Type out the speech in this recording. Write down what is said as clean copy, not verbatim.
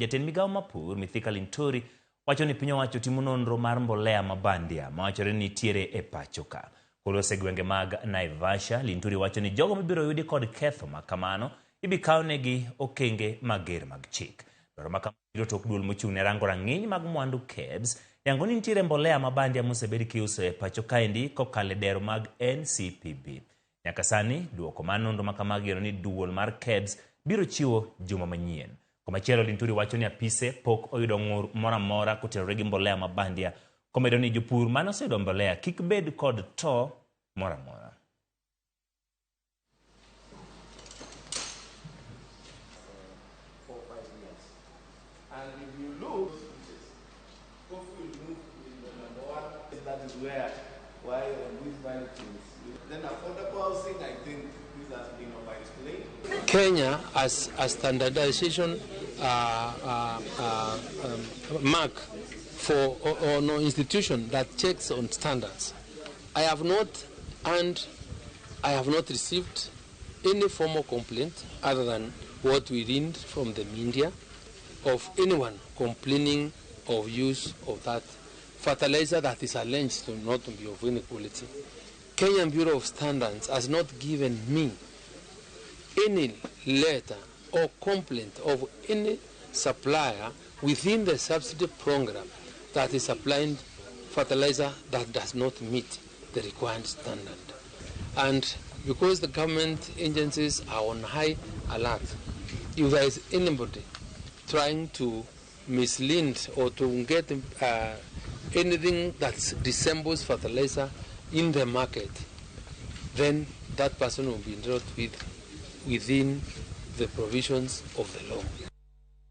jatend migawo mapur Mithika Linturi wacho ni piny owacho timo nonro mar mbolea mabandia mawachore ni nitiere e pacho ka. Kolose gwenge mag Naivasha, Linturi wacho ni jogo mibiro yudi kod ketho makamano ibikawnegi okenge mager mag chik. Dwaro makamano tok duol mochung' ne rango rang'iny mag mwandu KEBS yango ni nitiere mbolea mabandia mosebed kiuso e pacho kaendi kokale dero mag NCPB. Nyaka sani duoko mar nonro makamagi ni duol mar KEBS biro chiwo juma manyien. Komachielo Linturi wacho ni apise pok oyudo ng'ur mora mora kotenore gi mbolea mabandia, komedo ni jopur mane oseyudo mbolea kik bed kod to mora mora. And if you look, that is why these value things. Then affordable housing, I think this has been over-explained. Kenya has a standardization mark for no institution that checks on standards. I have not received any formal complaint other than what we read from the media of anyone complaining of use of that fertilizer that is alleged to not be of any quality. Kenyan Bureau of Standards has not given me any letter or complaint of any supplier within the subsidy program that is supplying fertilizer that does not meet the required standard. And because the government agencies are on high alert, if there is anybody trying to mislead or to get anything that resembles fertilizer in the market, then that person will be dealt with within the provisions of the law.